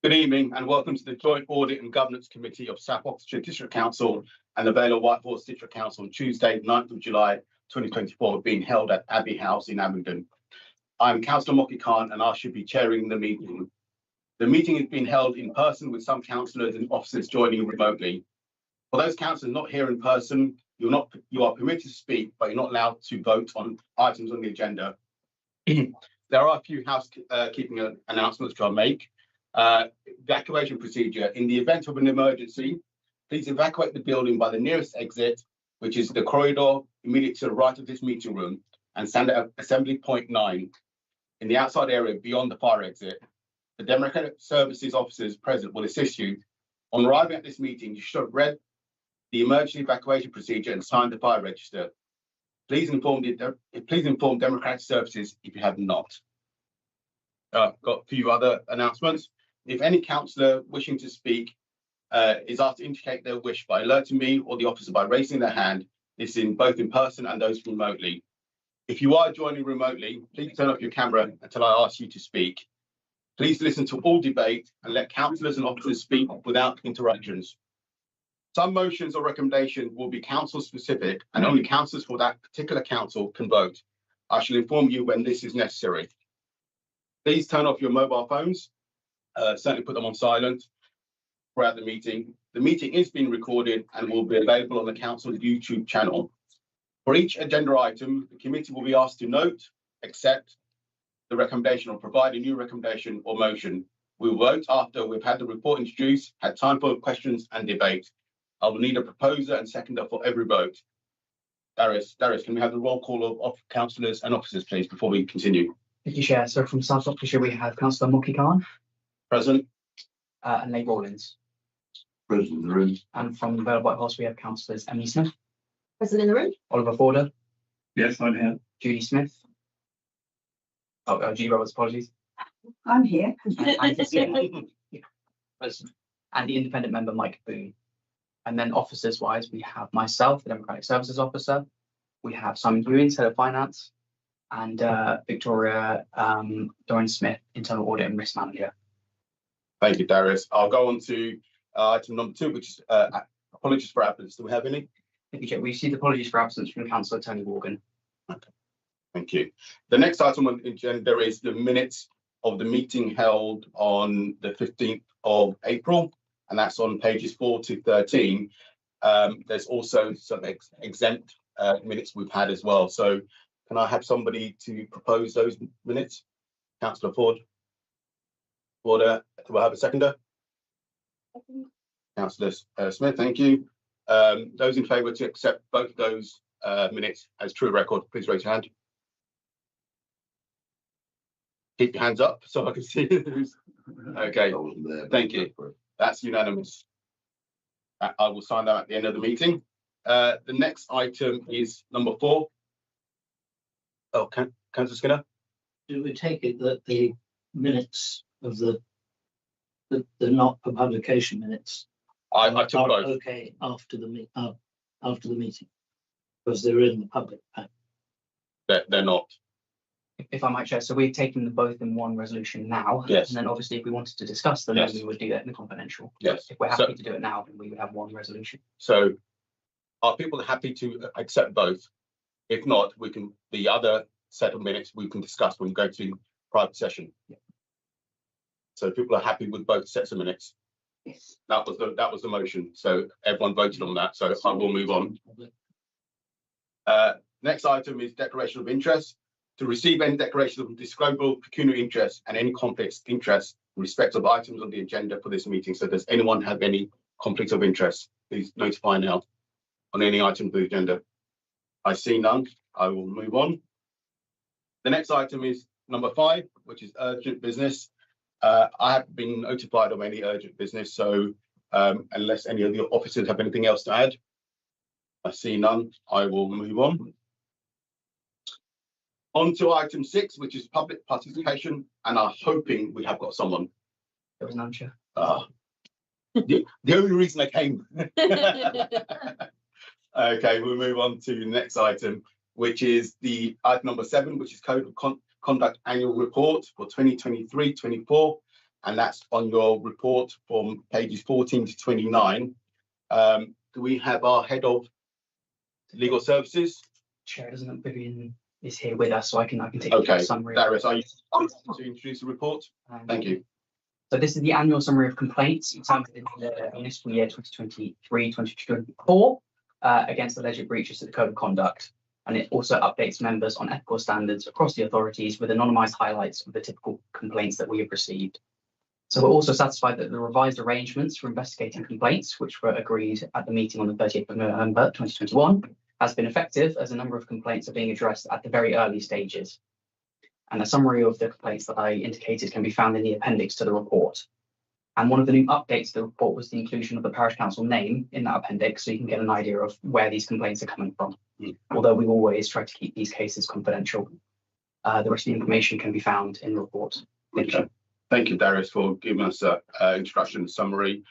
Good evening and welcome to the Joint Audit and Governance Committee of South Oxfordshire District Council and the Vale of Whitehorse District Council on Tuesday, 9th of July 2024, being held at Abbey House in Abingdon. I'm Councillor Moki Khan and I should be chairing the meeting. The meeting is being held in person with some councillors and officers joining remotely. For those councillors not here in person, you are permitted to speak, but you're not allowed to vote on items on the agenda. There are a few housekeeping announcements to make. Evacuation procedure. In the event of an emergency, please evacuate the building by the nearest exit, which is the corridor immediate to the right of this meeting room, and stand at assembly point 9 in the outside area beyond the fire exit. The Democratic Services officers present will assist you. On arriving at this meeting, you should have read the emergency evacuation procedure and signed the fire register. Please inform Democratic Services if you have not. Got a few other announcements. If any councillor wishing to speak is asked to indicate their wish by alerting me or the officer by raising their hand, this is both in person and those remotely. If you are joining remotely, please turn off your camera until I ask you to speak. Please listen to all debate and let councillors and officers speak without interruptions. Some motions or recommendations will be council specific and only councillors for that particular council can vote. I shall inform you when this is necessary. Please turn off your mobile phones, certainly put them on silent throughout the meeting. The meeting is being recorded and will be available on the council's YouTube channel. For each agenda item, the committee will be asked to note, accept the recommendation or provide a new recommendation or motion. We will vote after we've had the report introduced, had time for questions and debate. I will need a proposer and seconder for every vote. Darius, can we have the roll call of councillors and officers, please, before we continue? Thank you, Chair. So from South Oxfordshire, we have Councillor Moki Khan. Present. And Nate Rawlins. Present in the room. And from the Vale of Whitehorse, we have Councillors Emily Smith. Present in the room. Oliver Forder. Yes, I'm here. Judy Smith. Judy Roberts, apologies. I'm here. Present. And the independent member, Mike Boone. And then officers-wise, we have myself, the Democratic Services Officer. We have Simon Hewins, Head of Finance. And Victoria Doran Smith, Internal Audit and Risk Manager. Thank you, Darius. I'll go on to item number 2, which is apologies for absence. Do we have any? Thank you, Chair. We received apologies for absence from Councillor Tony Morgan. Okay, thank you. The next item on the agenda is the minutes of the meeting held on the 15th of April, and that's on pages 4 to 13. There's also some exempt minutes we've had as well. So can I have somebody to propose those minutes? Councillor Ford. Do I have a seconder? Councillor Smith, thank you. Those in favour to accept both of those minutes as true record, please raise your hand. Keep your hands up so I can see who's. Okay, thank you. That's unanimous. I will sign that at the end of the meeting. The next item is number 4. Oh, Councillor Skinner. Do we take it that the minutes of the not for publication minutes I took are both. okay after the meeting because they're in the public pack? They're not. If I might, Chair, so we've taken them both in one resolution now. Yes. And then obviously if we wanted to discuss them, Yes. then we would do that in the confidential. Yes. If we're happy to do it now, then we would have one resolution. So are people happy to accept both? If not, we can, the other set of minutes we can discuss when we go to private session. Yeah. So people are happy with both sets of minutes. Yes. That was the motion. So everyone voted on that. So I will move on. Next item is declaration of interest. To receive any declaration of disclosable pecuniary interest and any conflicts of interest in respect of items on the agenda for this meeting. So does anyone have any conflicts of interest? Please notify now on any item of the agenda. I see none. I will move on. The next item is number 5, which is urgent business. I haven't been notified of any urgent business, so unless any of the officers have anything else to add, I see none. I will move on. On to item 6, which is public participation, and I'm hoping we have got someone. There was none, Chair. The only reason I came. Okay, we'll move on to the next item, which is the item number 7, which is Code of Conduct Annual Report for 2023-24. and that's on your report from pages 14 to 29. Do we have our head of legal services? Chair doesn't Vivian is here with us, so I can take Okay, the summary. Darius, are you to introduce the report? Thank you. So this is the annual summary of complaints examined in the municipal year 2023-2024 against alleged breaches of the Code of Conduct. And it also updates members on ethical standards across the authorities with anonymised highlights of the typical complaints that we have received. So we're also satisfied that the revised arrangements for investigating complaints, which were agreed at the meeting on the 30th of November 2021, has been effective as a number of complaints are being addressed at the very early stages. And a summary of the complaints that I indicated can be found in the appendix to the report. And one of the new updates to the report was the inclusion of the parish council name in that appendix, so you can get an idea of where these complaints are coming from. Although we always try to keep these cases confidential. The rest of the information can be found in the report. Okay. Thank you, Darius, for giving us an introduction summary.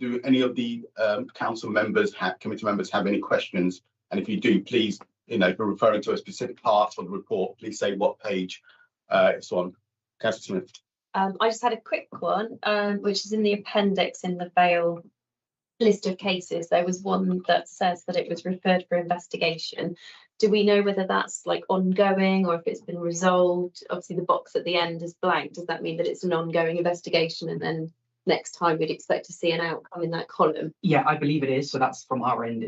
Do any of the council members, committee members, have any questions? And if you do, please, if you're referring to a specific part of the report, please say what page it's on. Councillor Smith. I just had a quick one, which is in the appendix in the Vale list of cases. There was one that says that it was referred for investigation. Do we know whether that's like ongoing or if it's been resolved? Obviously, the box at the end is blank. Does that mean that it's an ongoing investigation and then next time we'd expect to see an outcome in that column? Yeah, I believe it is. So that's from our end.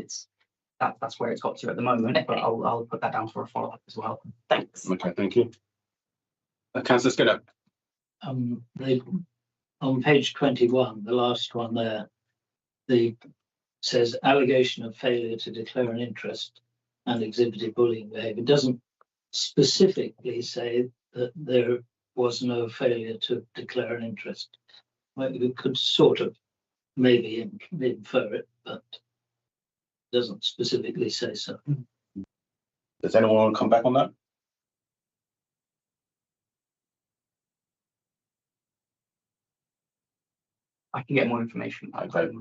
That's where it's got to at the moment, Okay. but I'll put that down for a follow-up as well. Thanks. Okay, thank you. Councillor Skinner. On page 21, the last one there, says allegation of failure to declare an interest and exhibited bullying behaviour. It doesn't specifically say that there was no failure to declare an interest. Well, we could sort of maybe infer it, but it doesn't specifically say so. Does anyone want to come back on that? I can get more information. Okay.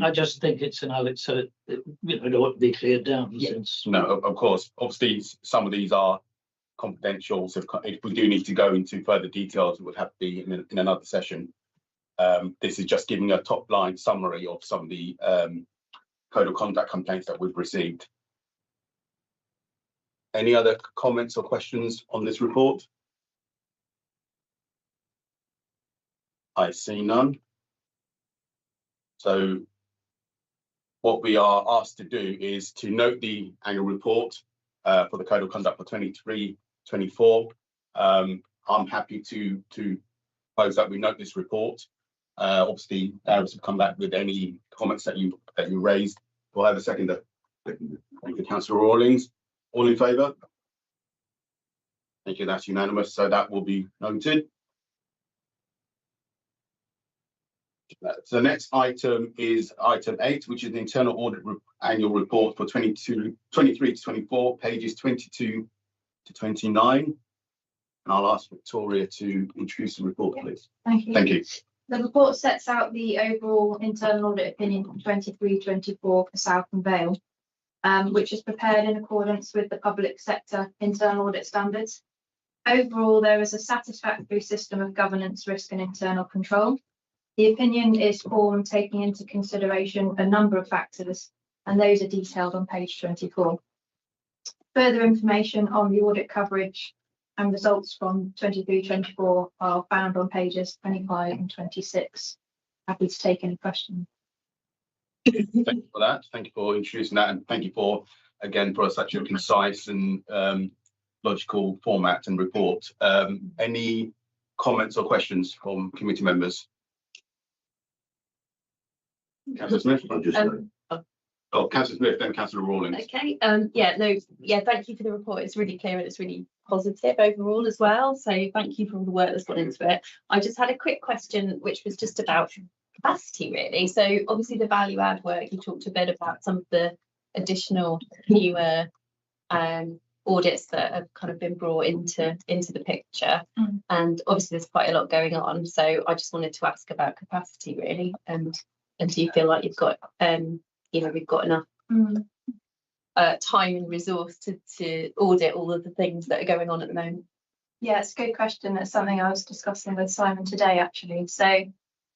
I just think it's an allegation, so it ought to be cleared down. Yeah. Since No, of course. Obviously, some of these are confidential. So if we do need to go into further details, it would have to be in another session. This is just giving a top line summary of some of the Code of Conduct complaints that we've received. Any other comments or questions on this report? I see none. So what we are asked to do is to note the annual report for the Code of Conduct for 23-24. I'm happy to propose that we note this report. Obviously, Darius will come back with any comments that you raised. We'll have a seconder. Thank you, Councillor Rawlings. All in favour? Thank you, that's unanimous. So that will be noted. So the next item is item 8, which is the internal audit annual report for 23 to 24, pages 22 to 29. And I'll ask Victoria to introduce the report, please. Thank you. Thank you. The report sets out the overall internal audit opinion for 23-24 for South and Vale, which is prepared in accordance with the public sector internal audit standards. Overall, there is a satisfactory system of governance, risk and internal control. The opinion is formed taking into consideration a number of factors, and those are detailed on page 24. Further information on the audit coverage and results from 23-24 are found on pages 25 and 26. Happy to take any questions. Thank you for that. Thank you for introducing that, and thank you for such a concise and logical format and report. Any comments or questions from committee members? Councillor Smith. Councillor Smith, then Councillor Rawlings. Okay. Thank you for the report. It's really clear and it's really positive overall as well. So thank you for all the work that's gone into it. I just had a quick question, which was just about capacity, really. So obviously the value add work, you talked a bit about some of the additional newer audits that have kind of been brought into the picture. And obviously there's quite a lot going on. So I just wanted to ask about capacity, really. And do you feel like you've got we've got enough time and resource to audit all of the things that are going on at the moment? Yeah, it's a good question. It's something I was discussing with Simon today, actually. So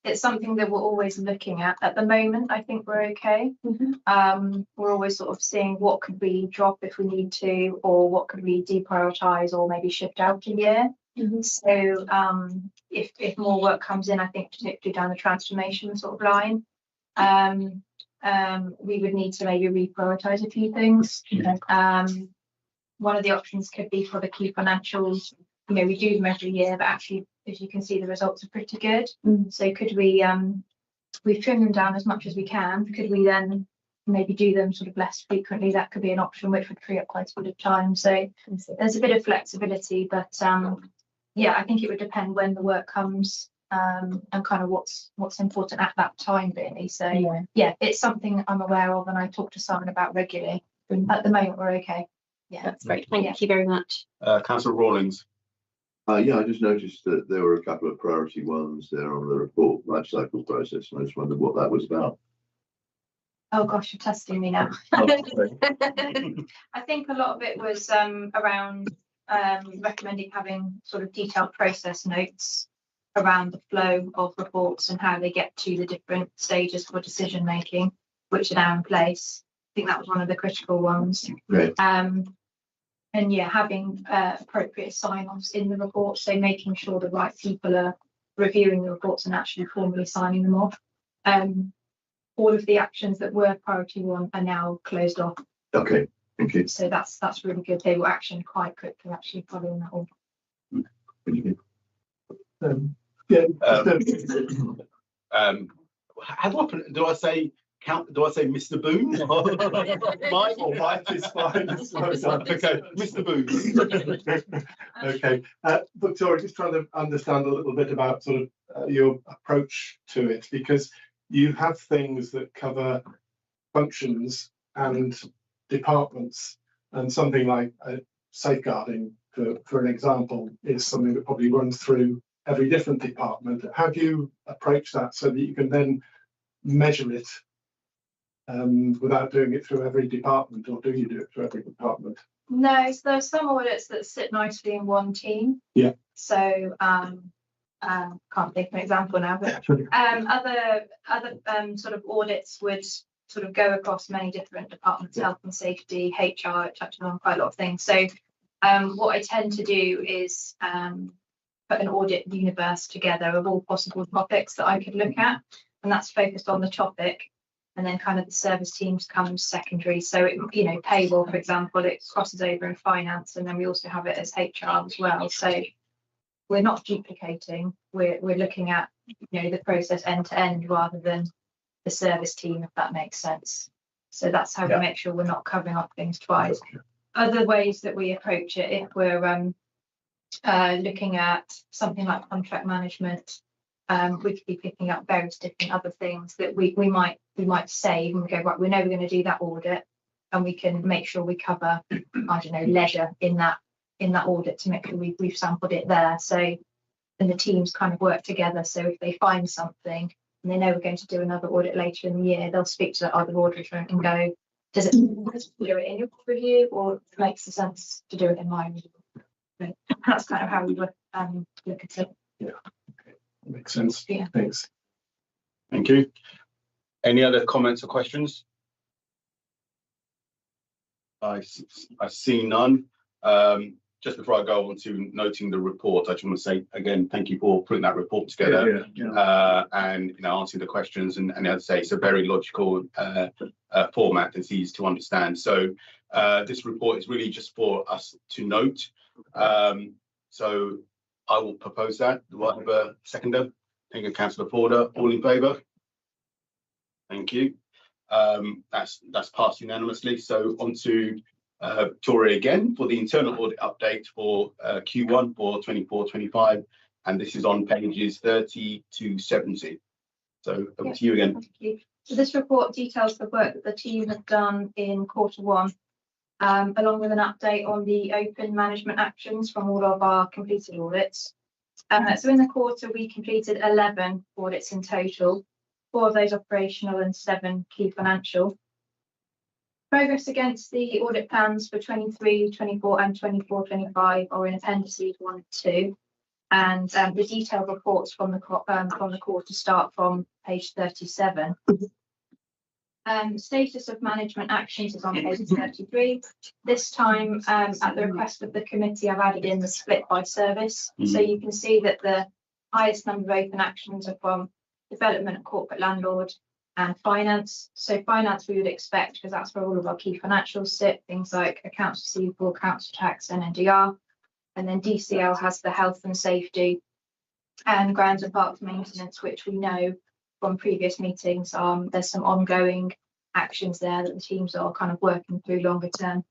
it's something that we're always looking at. At the moment, I think we're okay. We're always sort of seeing what could we drop if we need to, or what could we deprioritize, or maybe shift out a year. So if more work comes in, I think particularly down the transformation sort of line, we would need to maybe reprioritize a few things. One of the options could be for the key financials. You know, we do them every year, but actually, as you can see, the results are pretty good. So could we, we've trimmed them down as much as we can. Could we then maybe do them sort of less frequently? That could be an option, which would free up quite a bit of time. So there's a bit of flexibility, but yeah, I think it would depend when the work comes and kind of what's important at that time, really. So yeah, it's something I'm aware of, and I talk to Simon about regularly. At the moment, we're okay. Yeah, That's great. Thank you very much. Councillor Rawlings. Yeah, I just noticed that there were a couple of priority ones there on the report life cycle process, and I just wondered what that was about. Oh gosh, you're testing me now. I think a lot of it was around recommending having sort of detailed process notes around the flow of reports and how they get to the different stages for decision making, which are now in place. I think that was one of the critical ones. Right. And yeah, having appropriate sign-offs in the report, so making sure the right people are reviewing the reports and actually formally signing them off. All of the actions that were priority one are now closed off. Okay, thank you. So that's really good. They were actioned quite quickly, actually, following that all. How do I say count? Do I say Mr. Boone? Mike or Mike is fine. Okay, Mr. Boone. Okay, Victoria, just trying to understand a little bit about sort of your approach to it, because you have things that cover functions and departments, and something like safeguarding, for an example, is something that probably runs through every different department. How do you approach that so that you can then measure it without doing it through every department, or do you do it through every department? No, so there's some audits that sit nicely in one team. Yeah. So can't think of an example now, but other sort of audits would sort of go across many different departments, health and safety, HR, touching on quite a lot of things. So what I tend to do is put an audit universe together of all possible topics that I could look at, and that's focused on the topic. And then kind of the service teams comes secondary. So, you know, payroll, for example, it crosses over in finance, and then we also have it as HR as well. So we're not duplicating, we're looking at, you know, the process end to end rather than the service team, if that makes sense. So that's how we make sure we're not covering up things twice. Other ways that we approach it, if we're looking at something like contract management, we could be picking up various different other things that we might save and go, right, we know we're going to do that audit, and we can make sure we cover, I don't know, leisure in that audit to make sure we've sampled it there. So, and the teams kind of work together. So if they find something and they know we're going to do another audit later in the year, they'll speak to the other auditor and go, does it do it in your review, or makes the sense to do it in my review? So that's kind of how we look at it. Yeah, okay. Makes sense. Yeah. Thanks. Thank you. Any other comments or questions? I see none. Just before I go on to noting the report, I just want to say again, thank you for putting that report together and, you know, answering the questions. And as I say, it's a very logical format that's easy to understand. So this report is really just for us to note. So I will propose that. Do I have a seconder? Thank you, Councillor Porter. All in favour? Thank you. That's passed unanimously. So on to Victoria again for the internal audit update for Q1 for 24-25, and this is on pages 30 to 70. So over to you again. Thank you. So this report details the work that the team have done in Q1, along with an update on the open management actions from all of our completed audits. So in the quarter, we completed 11 audits in total, 4 of those operational and 7 key financial. Progress against the audit plans for 23, 24 and 24, 25 are in appendices 1 and 2. And the detailed reports from the quarter start from page 37. Status of management actions is on page 33. This time, at the request of the committee, I've added in the split by service. So you can see that the highest number of open actions are from development and corporate landlord and finance. So finance we would expect, because that's where all of our key financials sit, things like accounts receivable, accounts tax, and NDR. And then DCL has the health and safety and grounds and parks maintenance, which we know from previous meetings, there's some ongoing actions there that the teams are kind of working through longer term.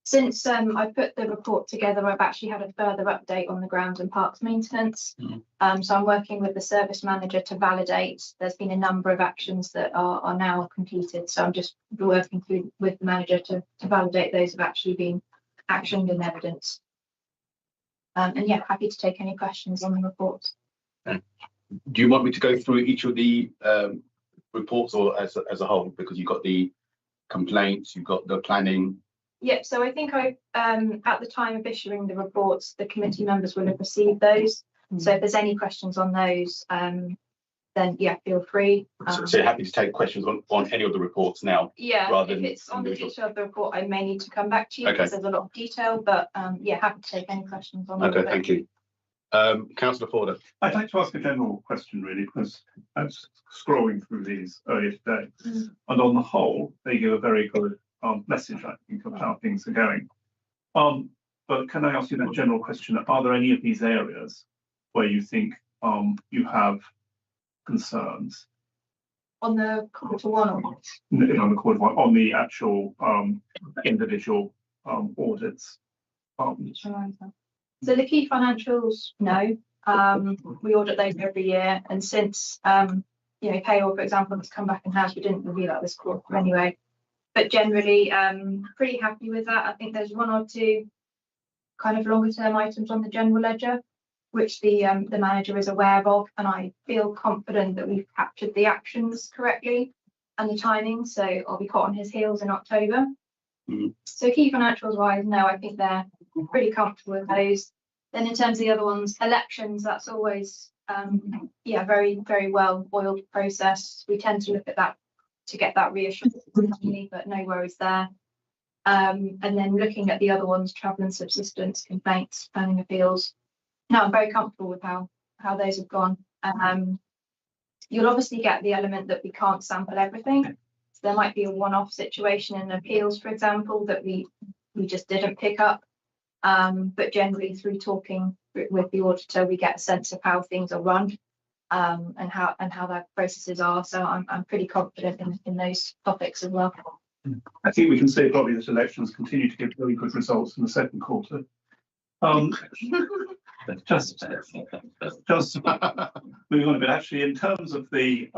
Since I put the report together, I've actually had a further update on the grounds and parks maintenance. So I'm working with the service manager to validate. There's been a number of actions that are now completed. So I'm just working through with the manager to validate those have actually been actioned and evidence. And yeah, happy to take any questions on the report. Do you want me to go through each of the reports or as a whole? Because you've got the complaints, you've got the planning. Yep, so I think at the time of issuing the reports, the committee members will have received those. So if there's any questions on those, then yeah, feel free. So you're happy to take questions on any of the reports now? Yeah, rather if than it's on the individual. detail of the report, I may need to come back to you because there's a lot of detail, but yeah, happy to take any questions on Okay, thank you. Councillor Forder. I'd like to ask a general question really, because I was scrolling through these earlier today, and on the whole, they give a very good message, I think, of how things are going. But can I ask you that general question? Are there any of these areas where you think you have concerns? On the quarter one or not? On the quarter one, on the actual individual audits. So the key financials, no. We audit those every year, and since payroll, for example, has come back in house, we didn't review that this quarter anyway. But generally, pretty happy with that. I think there's one or two kind of longer term items on the general ledger, which the manager is aware of, and I feel confident that we've captured the actions correctly and the timing. So I'll be caught on his heels in October. So key financials wise, no, I think they're pretty comfortable with those. Then in terms of the other ones, elections, that's always very, very well oiled process. We tend to look at that to get that reassurance, but no worries there. And then looking at the other ones, travel and subsistence, complaints, planning appeals. No, I'm very comfortable with how those have gone. You'll obviously get the element that we can't sample everything. So there might be a one-off situation in appeals, for example, that we just didn't pick up. But generally through talking with the auditor, we get a sense of how things are run and how their processes are. So I'm pretty confident in those topics as well. I think we can say probably that elections continue to give very good results in the second quarter. Just moving on a bit, actually, in terms of the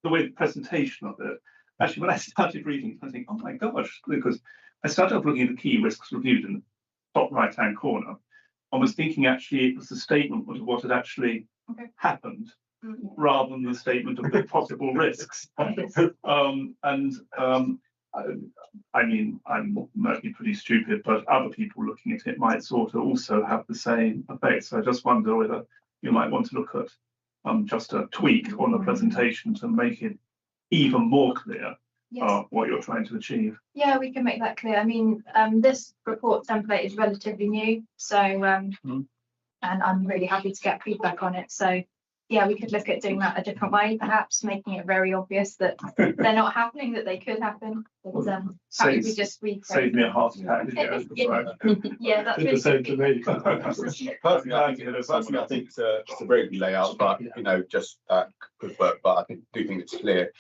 way the presentation of it, actually, when I started reading, I think, oh my gosh, because I started off looking at the key risks reviewed in the top right-hand corner. I was thinking actually it was the statement of what had actually happened, rather than the statement of the possible risks. I mean, I'm maybe pretty stupid, but other people looking at it might sort of also have the same effect. So I just wonder whether you might want to look at just a tweak on the presentation to make it even more clear what you're trying to achieve. Yeah, we can make that clear. I mean, this report template is relatively new, so and I'm really happy to get feedback on it. So yeah, we could look at doing that a different way, perhaps making it very obvious that they're not happening, that they could happen. But we just save me a heart attack. Yeah, that's the same to me. Personally, I think it's a very good layout, but just could work. But I do think it's clear.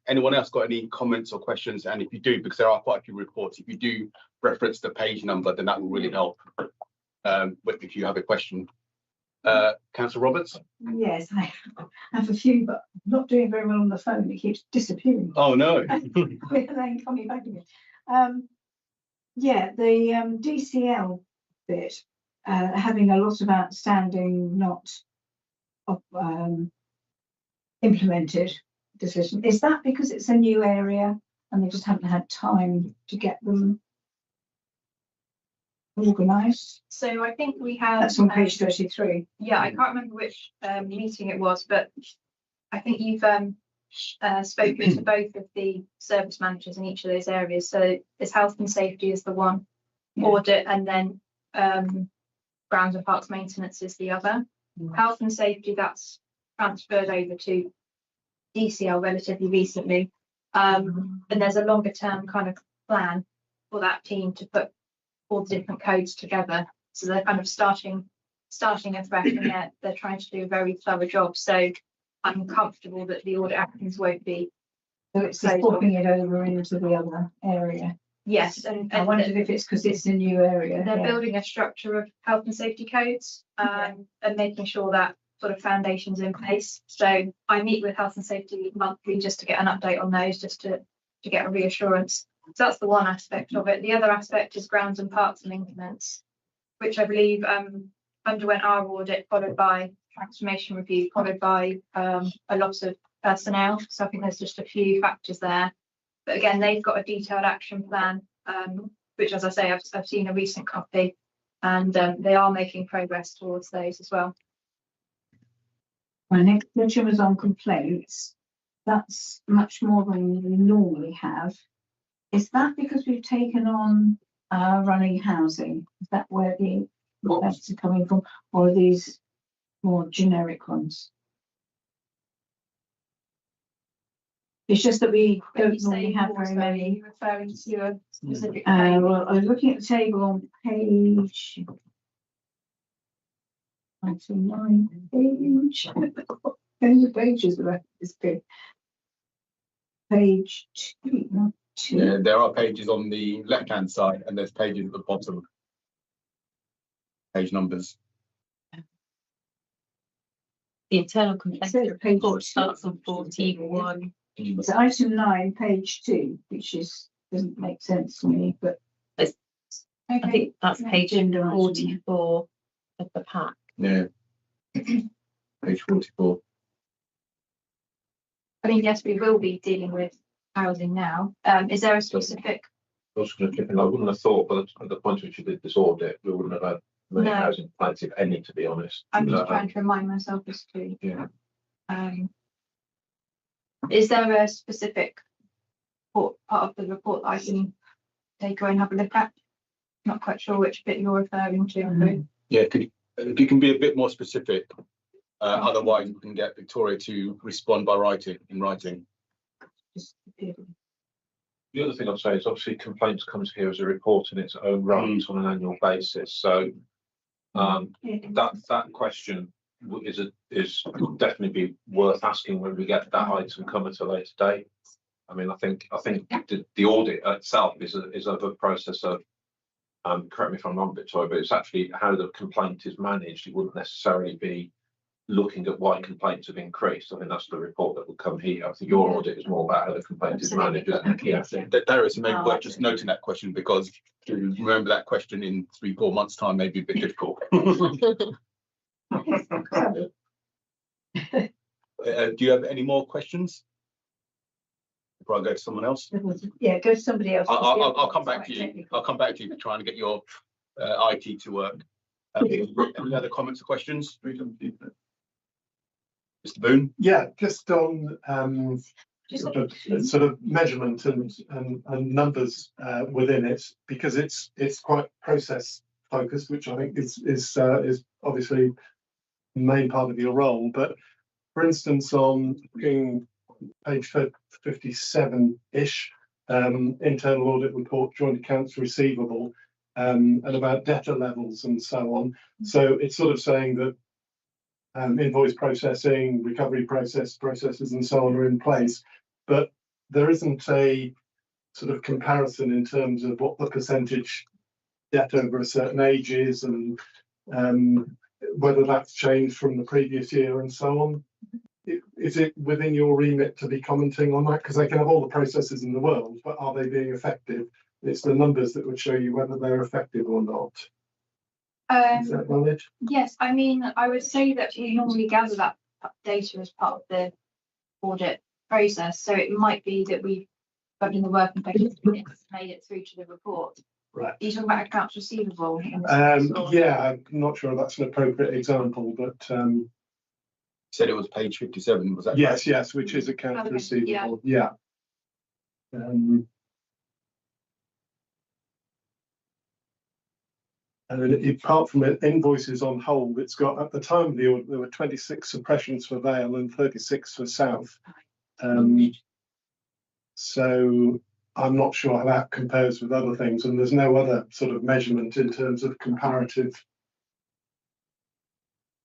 Anyone else got any comments or questions? And if you do, because there are quite a few reports, if you do reference the page number, then that will really help. If you have a question. Councillor Roberts? Yes, I have a few, but I'm not doing very well on the phone. It keeps disappearing. Oh no. And then coming back again. The DCL bit, having a lot of outstanding not implemented. decision. Is that because it's a new area and they just haven't had time to get them organised? So I think we have. That's on page 33. Yeah, I can't remember which meeting it was, but I think you've spoken to both of the service managers in each of those areas. So there's health and safety is the one, Yeah. audit, and then grounds and parks maintenance is the other. Health and safety, that's transferred over to DCL relatively recently. And there's a longer term kind of plan for that team to put all the different codes together. So they're kind of starting afresh, and they're trying to do a very thorough job. So I'm comfortable that the audit actions won't be. So it's just swapping it over into the other area. Yes, and I wondered if it's because it's a new area. they're Yeah. building a structure of health and safety codes, and making sure that sort of foundation's in place. So I meet with health and safety monthly just to get an update on those, just to get a reassurance. So that's the one aspect of it. The other aspect is grounds and parks maintenance, which I believe underwent our audit, followed by transformation review, followed by a loss of personnel. So I think there's just a few factors there. But again, they've got a detailed action plan, which, as I say, I've seen a recent copy, and they are making progress towards those as well. My next question was on complaints. That's much more than we normally have. Is that because we've taken on running housing? Is that where the complaints are coming from, or are these more generic ones? It's just that we don't normally have very many. Referring to a specific. Well, I was looking at the table on page 99 page. How many pages are this big? Page 2, not 2. Yeah, there are pages on the left-hand side and there's pages at the bottom. Page numbers. The internal complaint So page report 2. starts on 41. So item 9, page 2, which doesn't make sense to me, but I think that's Yeah, page gender item. 44 of the pack. Yeah. Page 44. I mean, yes, we will be dealing with housing now. Is there a specific? I was going to chip in, I wouldn't have thought, but at the point at which you did this audit, we wouldn't have had many No. housing plans, if any, to be honest. I'm just trying to remind myself as to. Yeah. Is there a specific part of the report that I can take away and have a look at? Not quite sure which bit you're referring to. Yeah, if you can be a bit more specific, otherwise we can get Victoria to respond by writing. The other thing I'd say is obviously complaints comes here as a report in its own right on an annual basis. So that question is definitely be worth asking when we get that item come at a later date. I mean, I think the audit itself is of a process of, correct me if I'm wrong, Victoria, but it's actually how the complaint is managed. It wouldn't necessarily be looking at why complaints have increased. I think that's the report that will come here. I think your audit is more about how the complaint is managed. Yeah, Darius, maybe worth just noting that question, because to remember that question in 3-4 months' time may be a bit difficult. Do you have any more questions before I go to someone else? Yeah, go to somebody else. I'll come back to you. I'll come back to you trying to get your IT to work. Any other comments or questions? Mr. Boone? Yeah, just on sort of measurement and numbers within it, because it's quite process focused, which I think is obviously the main part of your role. But for instance, on page 57-ish, internal audit report, joint accounts receivable, and about debtor levels and so on. So it's sort of saying that invoice processing, recovery processes and so on are in place, but there isn't a sort of comparison in terms of what the percentage debt over a certain age is, and whether that's changed from the previous year and so on. Is it within your remit to be commenting on that? Because they can have all the processes in the world, but are they being effective? It's the numbers that would show you whether they're effective or not. Is that knowledge? Yes, I mean, I would say that we normally gather that data as part of the audit process. So it might be that we've got in the working papers, it's made it through to the report. Right. Are you talking about accounts receivable? Yeah, I'm not sure that's an appropriate example, but Said it was page 57, was that? yes, yes, which is accounts Okay, receivable, yeah. And then apart from it, invoices on hold, it's got, at the time of the audit, there were 26 suppressions for Vale and 36 for South. So I'm not sure how that compares with other things, and there's no other sort of measurement in terms of comparative.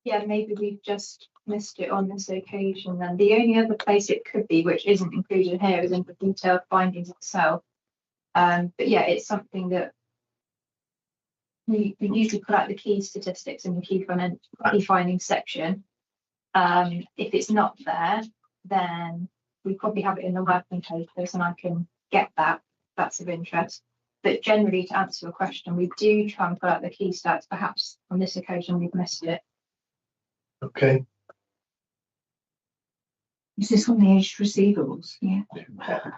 Yeah, maybe we've just missed it on this occasion then. The only other place it could be, which isn't included here, is in the detailed findings itself. But yeah, it's something that we usually put out the key statistics in the key findings section. If it's not there, then we probably have it in the working papers and I can get that. That's of interest. But generally, to answer your question, we do try and put out the key stats. Perhaps on this occasion we've missed it. Okay. Is this on the aged receivables? Yeah.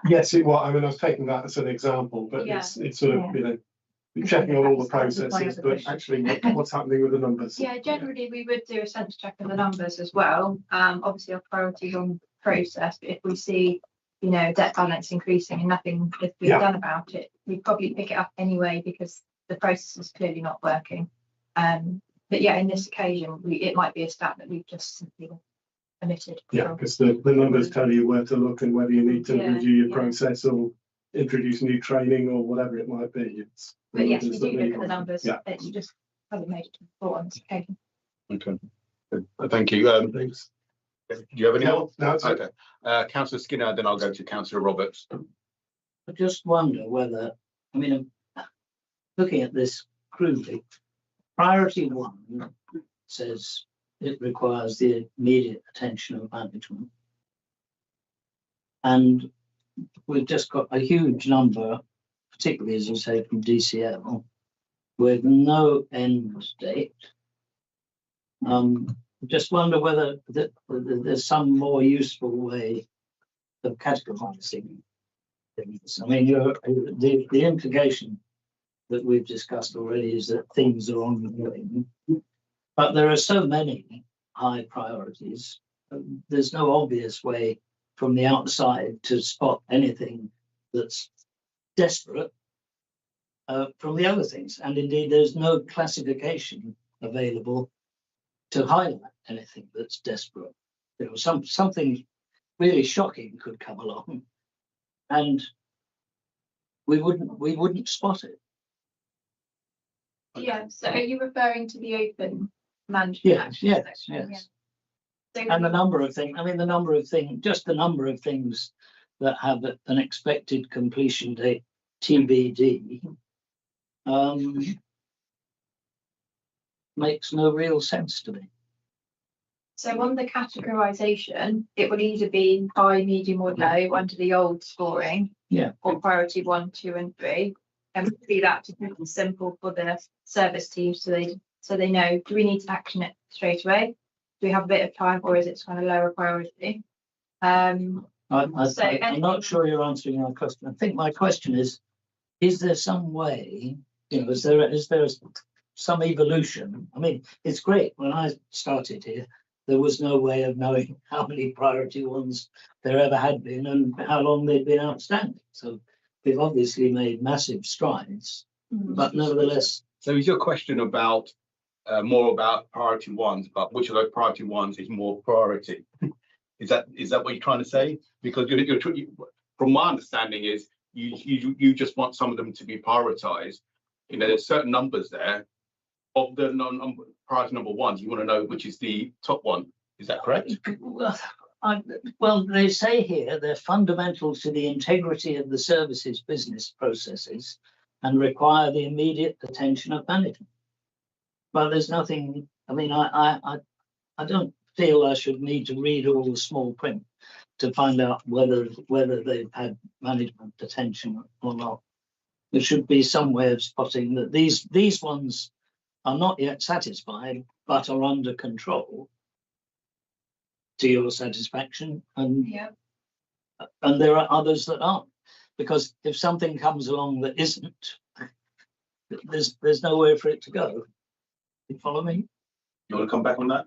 Yes, it was. I mean, I was taking that as an example, but Yeah. it's sort of, you know, checking on all the processes, but actually what's happening with the numbers. Yeah, generally we would do a sense check of the numbers as well. Obviously our priority is on process, but if we see, you know, debt balance increasing and nothing has been done about it, we'd probably pick it up anyway because the process is clearly not working. But yeah, in this occasion, it might be a stat that we've just simply omitted. Yeah, because the numbers tell you where to look and whether you need to review your process or introduce new training or whatever it might be. But yes, we do look at the numbers. Yeah. But you just haven't made it to the report on this occasion. Okay. Thank you. Thanks. Do you have any more? No, it's Okay. Councillor Skinner, then I'll go to Councillor Roberts. I just wonder whether, I mean, looking at this crudely, priority 1 says it requires the immediate attention of management. And we've just got a huge number, particularly as you say from DCL, with no end date. Just wonder whether there's some more useful way of categorizing things. I mean, the implication that we've discussed already is that things are ongoing, but there are so many high priorities. There's no obvious way from the outside to spot anything that's desperate from the other things. And indeed, there's no classification available to highlight anything that's desperate. You know, something really shocking could come along and we wouldn't spot it. Yeah, so are you referring to the open management? Yes. So And the number of things, just the number of things that have an expected completion date, TBD, makes no real sense to me. So on the categorization, it would either be high, medium or low under the old scoring. Yeah. Or priority 1, 2 and 3. And we do that to keep it simple for the service team so they know, do we need to action it straight away? Do we have a bit of time or is it kind of lower priority? I'm not sure you're answering my question. I think my question is there some way, you know, is there some evolution? I mean, it's great. When I started here, there was no way of knowing how many priority 1s there ever had been and how long they'd been outstanding. So we've obviously made massive strides, but nevertheless. So is your question about more about priority 1s, but which of those priority 1s is more priority? Is that what you're trying to say? Because you're from my understanding is you just want some of them to be prioritized. You know, there's certain numbers there of the priority number 1s. You want to know which is the top one. Is that correct? Well, they say here they're fundamental to the integrity of the services business processes and require the immediate attention of management. But there's nothing. I mean, I don't feel I should need to read all the small print to find out whether they've had management attention or not. There should be some way of spotting that these ones are not yet satisfied, but are under control to your satisfaction. And and there are others that aren't. Because if something comes along that isn't, there's nowhere for it to go. You follow me? You want to come back on that,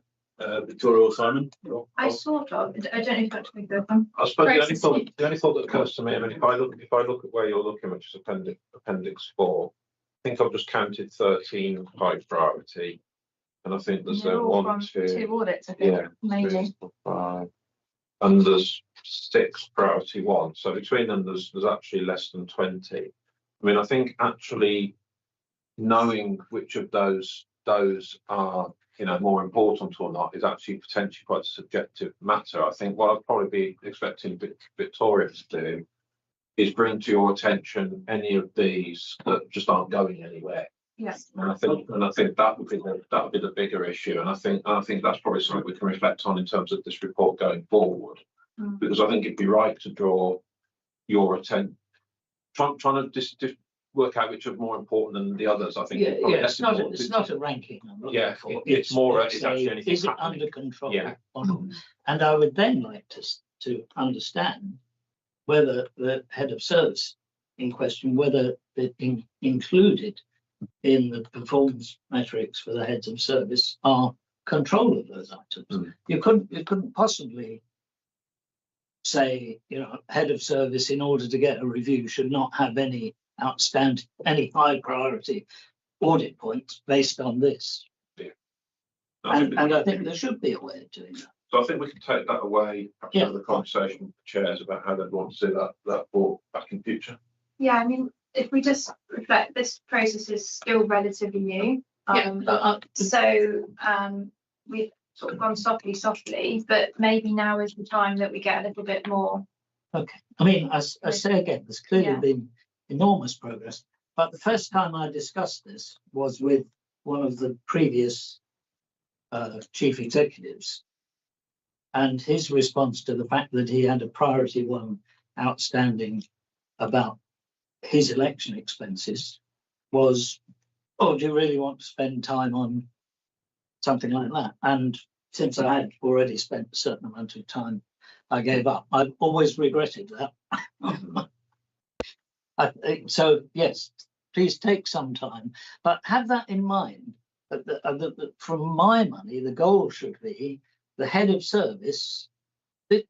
Victoria or Simon? I sort of, I don't know if you want to make the I suppose the only thought that occurs to me, I mean, if I look at where you're looking, which is appendix 4, I think I've just counted 13 high priority, and I think there's They're all from 2 two audits, I think, yeah, mainly. 3, 4, 5, and there's 6 priority 1. So between them, there's actually less than 20. I mean, I think actually knowing which of those are, you know, more important or not is actually potentially quite a subjective matter. I think what I'd probably be expecting Victoria to do is bring to your attention any of these that just aren't going anywhere. Yes. And I think that would be the bigger issue. And I think that's probably something we can reflect on in terms of this report going forward. Mm. Because I think it'd be right to draw your attention, trying to just work out which are more important than the others. I think it's not a ranking. I'm looking Yeah, for. it's actually anything is it happening. under control? Yeah. And I would then like to understand whether the head of service in question, whether it included in the performance metrics for the heads of service are control of those items. Mm. You couldn't possibly say, you know, head of service in order to get a review should not have any high priority audit points based on this. And I think there should be a way of doing that. So I think we can take that away, perhaps have the conversation with the chairs about how they'd want to do that board back in future. Yeah, I mean, if we just reflect, this process is still relatively new. So we've sort of gone softly, but maybe now is the time that we get a little bit more. Okay. I mean, I say again, there's clearly been enormous progress. But the first time I discussed this was with one of the previous chief executives. And his response to the fact that he had a priority 1 outstanding about his election expenses was, oh, do you really want to spend time on something like that? And since I had already spent a certain amount of time, I gave up. I've always regretted that. So yes, please take some time, but have that in mind that from my money, the goal should be the head of service.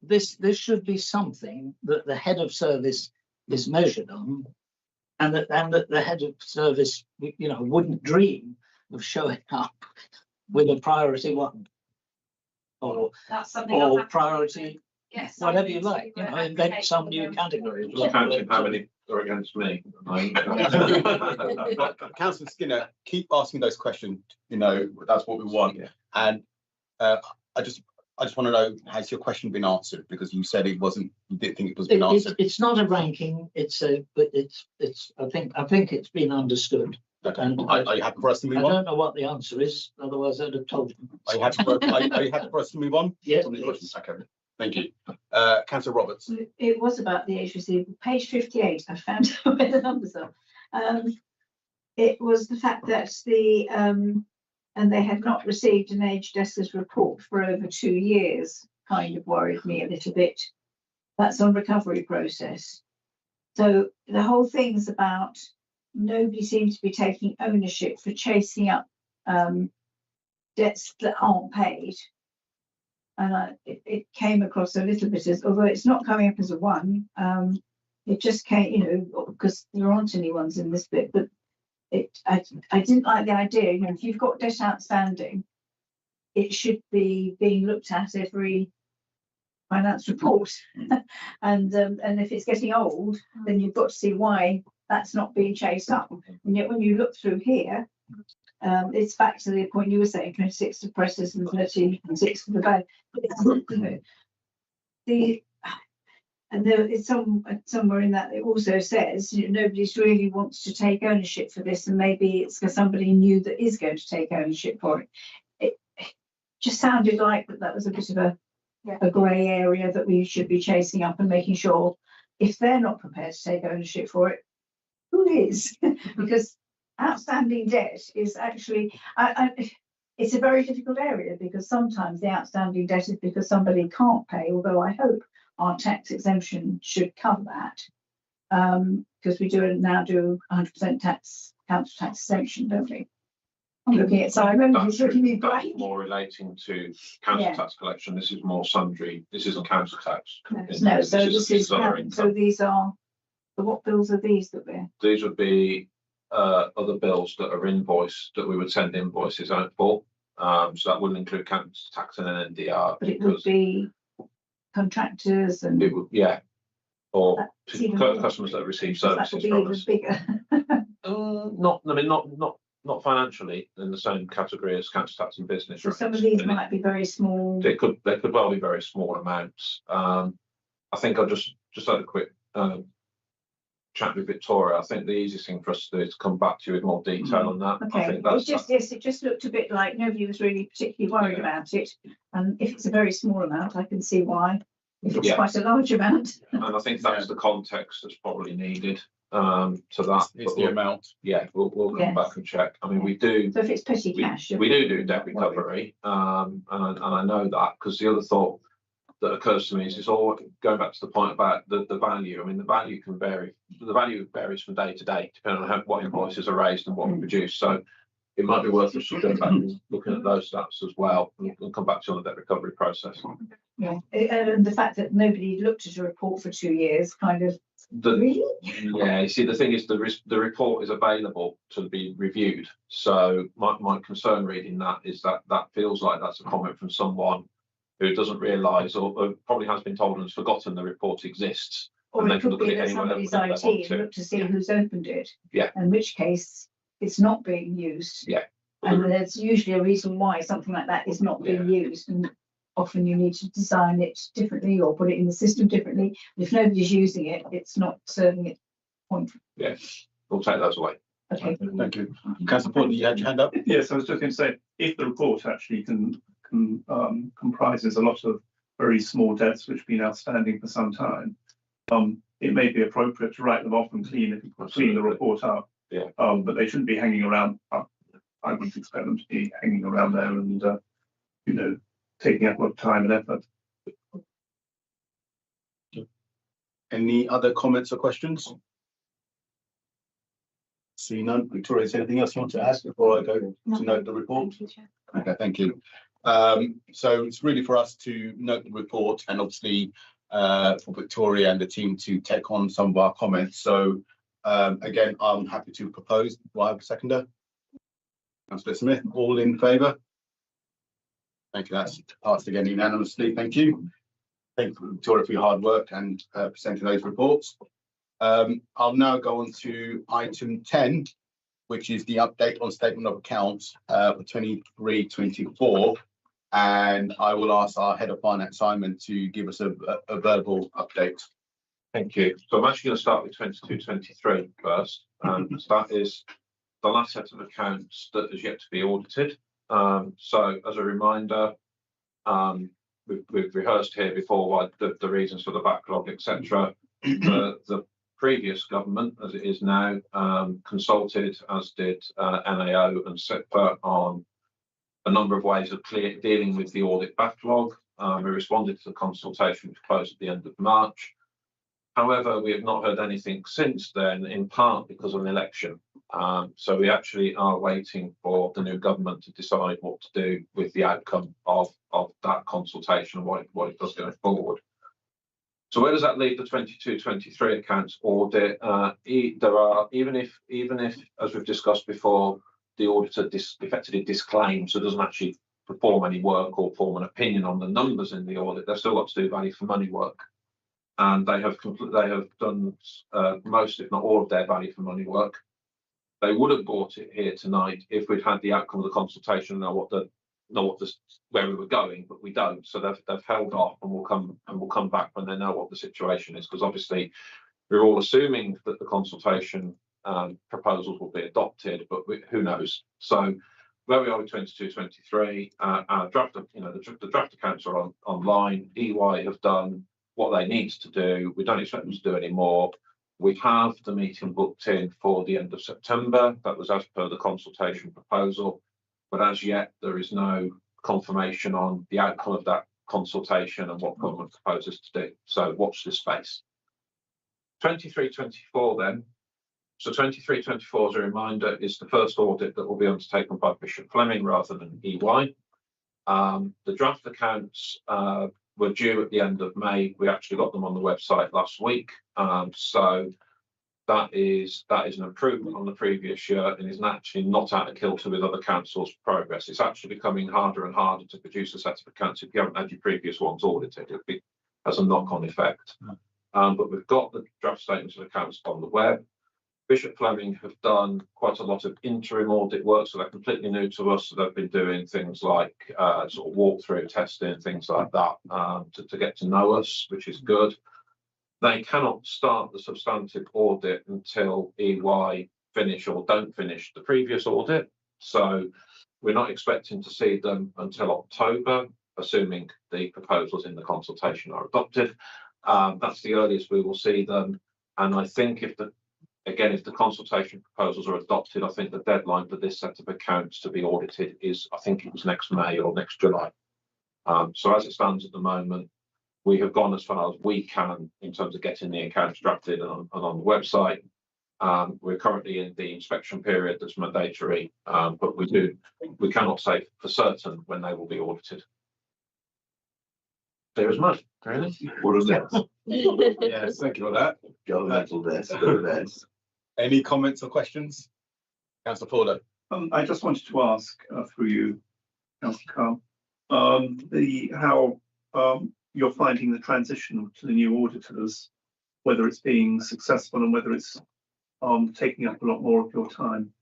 This should be something that the head of service is measured on, and that the head of service, you know, wouldn't dream of showing up with a priority 1 or priority. Yes, whatever you like, you know, invent some new category. Just counting how many are against me. Councillor Skinner, keep asking those questions, you know, that's what we want. Yeah. And I just want to know, has your question been answered? Because you said it wasn't, you didn't think it was been answered. It's not a ranking, but it's I think it's been understood. Okay. And are you happy for us to move on? I don't know what the answer is, otherwise I'd have told you. Are you happy for us to move on? Yes, Okay, thank you. Councillor Roberts. It was about the HVC, page 58, I found out where the numbers are. It was the fact that and they had not received an aged debtors report for over 2 years, kind of worried me a little bit. That's on recovery process. So the whole thing's about nobody seems to be taking ownership for chasing up debts that aren't paid. And it came across a little bit as, although it's not coming up as a 1, it just came, you know, because there aren't any ones in this bit, but I didn't like the idea, you know, if you've got debt outstanding, it should be being looked at every finance report. And if it's getting old, then you've got to see why that's not being chased up. And yet when you look through here, it's back to the point you were saying, 26 to presses and 36 for the bad. And there is somewhere in that it also says, you know, nobody's really wants to take ownership for this, and maybe it's because somebody new that is going to take ownership for it. It just sounded like that was a bit of a grey area that we should be chasing up and making sure if they're not prepared to take ownership for it, who is? Because outstanding debt is actually, it's a very difficult area, because sometimes the outstanding debt is because somebody can't pay, although I hope our tax exemption should cover that. Because we now do 100% tax, council tax exemption, don't we? I'm looking at Simon, he's looking at me That's bright. more relating to council Yeah. tax collection. This is more sundry. This isn't council tax. No, so this is, other so income. these are, what bills are these that we're? These would be other bills that are invoiced that we would send invoices out for. So that wouldn't include council tax and an NDR. But it would be contractors and. It would, yeah. Or That's even bigger. customers that receive That would services be from even us. bigger. Not financially in the same category as council tax and business. So some of rates. these might be very small. They could well be very small amounts. I think I'll just had a quick chat with Victoria. I think the easiest thing for us to do is to come back to you with more detail on that. I Okay, think that's it just looked a bit like nobody was really particularly worried about it. And if it's a very small amount, I can see why. If it's Yeah. quite a large amount. and I think that's the context that's probably needed to that. It's But the amount. yeah, we'll come Yes. back and check. I mean, we do. So if it's petty cash. We do debt recovery, and I know that because the other thought that occurs to me is it's all going back to the point about the value. I mean, the value can vary. The value varies from day to day, depending on what invoices are raised and what we produce. So it might be worth us just going back and looking at those stats as well, and we'll come back to you on the debt recovery process. Yeah, and the fact that nobody looked at a report for 2 years, kind of, really? Yeah, you see, the thing is, the report is available to be reviewed. So my concern reading that is that feels like that's a comment from someone who doesn't realise or probably has been told and has forgotten the report exists. Or And they it can could look be at it that anywhere somebody's they want IT to. looked to see who's opened it. Yeah. In which case, it's not being used. Yeah. And there's usually a reason why something like that is not being used. And often you need to design it differently or put it in the system differently. If nobody's using it, it's not serving its point. Yeah, we'll take those away. Okay. Thank you. Councillor Porter, you had your hand up? Yes, I was just going to say, if the report actually comprises a lot of very small debts which have been outstanding for some time, it may be appropriate to write them off and clean the report up. Yeah. But they shouldn't be hanging around. I wouldn't expect them to be hanging around there and taking up a lot of time and effort. Any other comments or questions? See none. Victoria, is there anything else you want to ask before I go to note the report? Okay, thank you. So it's really for us to note the report and obviously for Victoria and the team to take on some of our comments. So again, I'm happy to propose. Do I have a seconder? Councillor Smith, all in favour? Thank you. That's passed again unanimously. Thank you. Thank you, Victoria, for your hard work and presenting those reports. I'll now go on to item 10, which is the update on statement of accounts for 23-24. And I will ask our head of finance, Simon, to give us a verbal update. Thank you. So I'm actually going to start with 22-23 first. That is the last set of accounts that is yet to be audited. So as a reminder, we've rehearsed here before why the reasons for the backlog, etc. The previous government, as it is now, consulted, as did NAO and SIPA, on a number of ways of dealing with the audit backlog. We responded to the consultation, which closed at the end of March. However, we have not heard anything since then, in part because of an election. So we actually are waiting for the new government to decide what to do with the outcome of that consultation and what it does going forward. So where does that leave the 22-23 accounts audit? There are, even if, as we've discussed before, the auditor effectively disclaims, so doesn't actually perform any work or form an opinion on the numbers in the audit, they've still got to do value for money work. And they have done most, if not all, of their value for money work. They would have brought it here tonight if we'd had the outcome of the consultation and where we were going, but we don't. So they've held off, and we'll come back when they know what the situation is, because obviously we're all assuming that the consultation proposals will be adopted, but who knows? So where we are with 22-23, our draft, the draft accounts are online. EY have done what they need to do. We don't expect them to do any more. We have the meeting booked in for the end of September. That was as per the consultation proposal. But as yet, there is no confirmation on the outcome of that consultation and what government proposes to do. So watch this space. 23-24 then. So 23-24, as a reminder, is the first audit that will be undertaken by Bishop Fleming rather than EY. The draft accounts were due at the end of May. We actually got them on the website last week. So that is an improvement on the previous year and is actually not out of kilter with other councils' progress. It's actually becoming harder and harder to produce a set of accounts if you haven't had your previous ones audited. It has a knock-on effect. But we've got the draft statements of accounts on the web. Bishop Fleming have done quite a lot of interim audit work, so they're completely new to us. So they've been doing things like sort of walkthrough testing, things like that, to get to know us, which is good. They cannot start the substantive audit until EY finish or don't finish the previous audit. So we're not expecting to see them until October, assuming the proposals in the consultation are adopted. That's the earliest we will see them. And I think if the consultation proposals are adopted, I think the deadline for this set of accounts to be audited is, I think it was next May or next July. So as it stands at the moment, we have gone as far as we can in terms of getting the accounts drafted and on the website. We're currently in the inspection period that's mandatory, but we cannot say for certain when they will be audited. There is mud, really. What is that? Yes, thank you for that. Governmental desk. Any comments or questions? Councillor Forder. I just wanted to ask through you, Councillor Carr, how you're finding the transition to the new auditors, whether it's being successful and whether it's taking up a lot more of your time.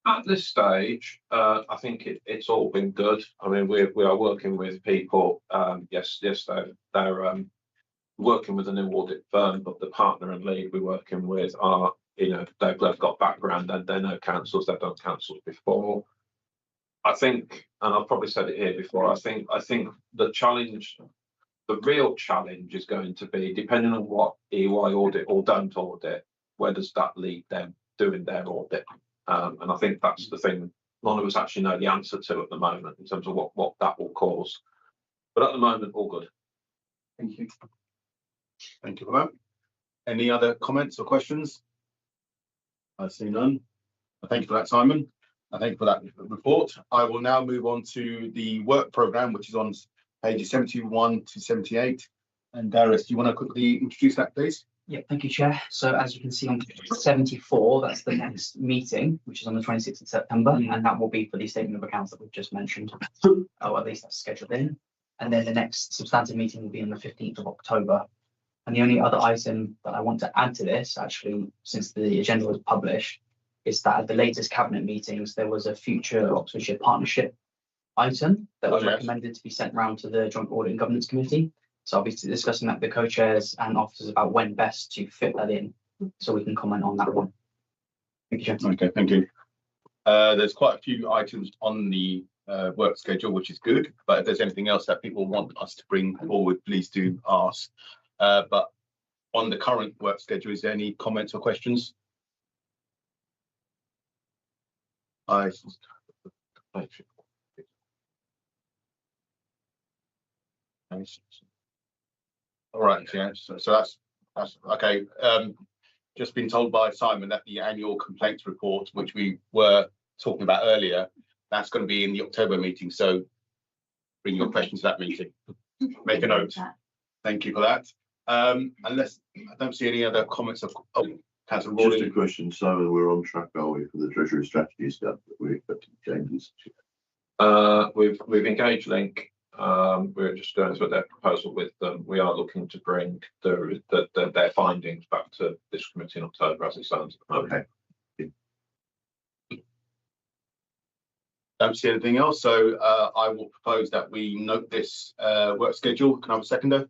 At this stage, I think it's all been good. I mean, we are working with people. Yes, they're working with a new audit firm, but the partner and lead we're working with are, they've got background and they know councils, they've done councils before. I think, and I've probably said it here before, I think the real challenge is going to be, depending on what EY audit or don't audit, where does that lead them doing their audit? And I think that's the thing none of us actually know the answer to at the moment in terms of what that will cause. But at the moment, all good. Thank you. Thank you for that. Any other comments or questions? I see none. Thank you for that, Simon. I thank you for that report. I will now move on to the work programme, which is on pages 71 to 78. And Darius, do you want to quickly introduce that, please? Yeah, thank you, Chair. So as you can see on 74, that's the next meeting, which is on the 26th of September, and that will be for the statement of accounts that we've just mentioned. Or at least that's scheduled in. And then the next substantive meeting will be on the 15th of October. And the only other item that I want to add to this, actually, since the agenda was published, is that at the latest cabinet meetings, there was a future Oxfordshire partnership item that was recommended to be sent round to the Joint Audit and Governance Committee. So I'll be discussing that with the co-chairs and officers about when best to fit that in, so we can comment on that one. Thank you, Chair. Okay, thank you. There's quite a few items on the work schedule, which is good, but if there's anything else that people want us to bring forward, please do ask. But on the current work schedule, is there any comments or questions? All right, yeah, so that's okay. Just been told by Simon that the annual complaints report, which we were talking about earlier, that's going to be in the October meeting. So bring your questions to that meeting. Make a note. Thank you for that. Unless I don't see any other comments of Councillor Rawlings. Just a question, Simon, we're on track, are we, for the Treasury strategy stuff that we're expecting changes? We've engaged Link. We're just going through their proposal with them. We are looking to bring their findings back to this committee in October as it stands at the moment. Okay. Don't see anything else, so I will propose that we note this work schedule. Can I have a seconder?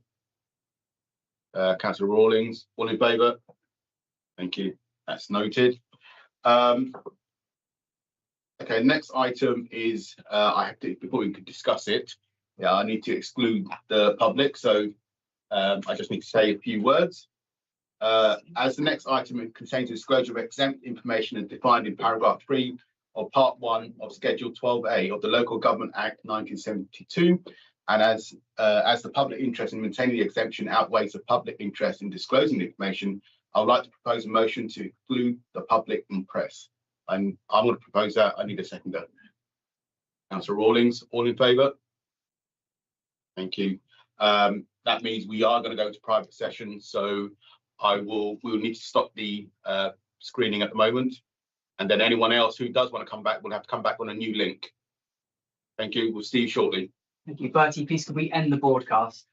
Councillor Rawlings, all in favour? Thank you. That's noted. Okay, next item is I have to, before we can discuss it, I need to exclude the public, so I just need to say a few words. As the next item contains a disclosure of exempt information as defined in paragraph 3 of part 1 of Schedule 12A of the Local Government Act 1972, And as the public interest in maintaining the exemption outweighs the public interest in disclosing the information, I would like to propose a motion to exclude the public and press. And I'm going to propose that. I need a seconder. Councillor Rawlings, all in favour? Thank you. That means we are going to go to private session. So we'll need to stop the screening at the moment. And then anyone else who does want to come back will have to come back on a new link. Thank you. We'll see you shortly. Thank you. Bertie, please could we end the broadcast?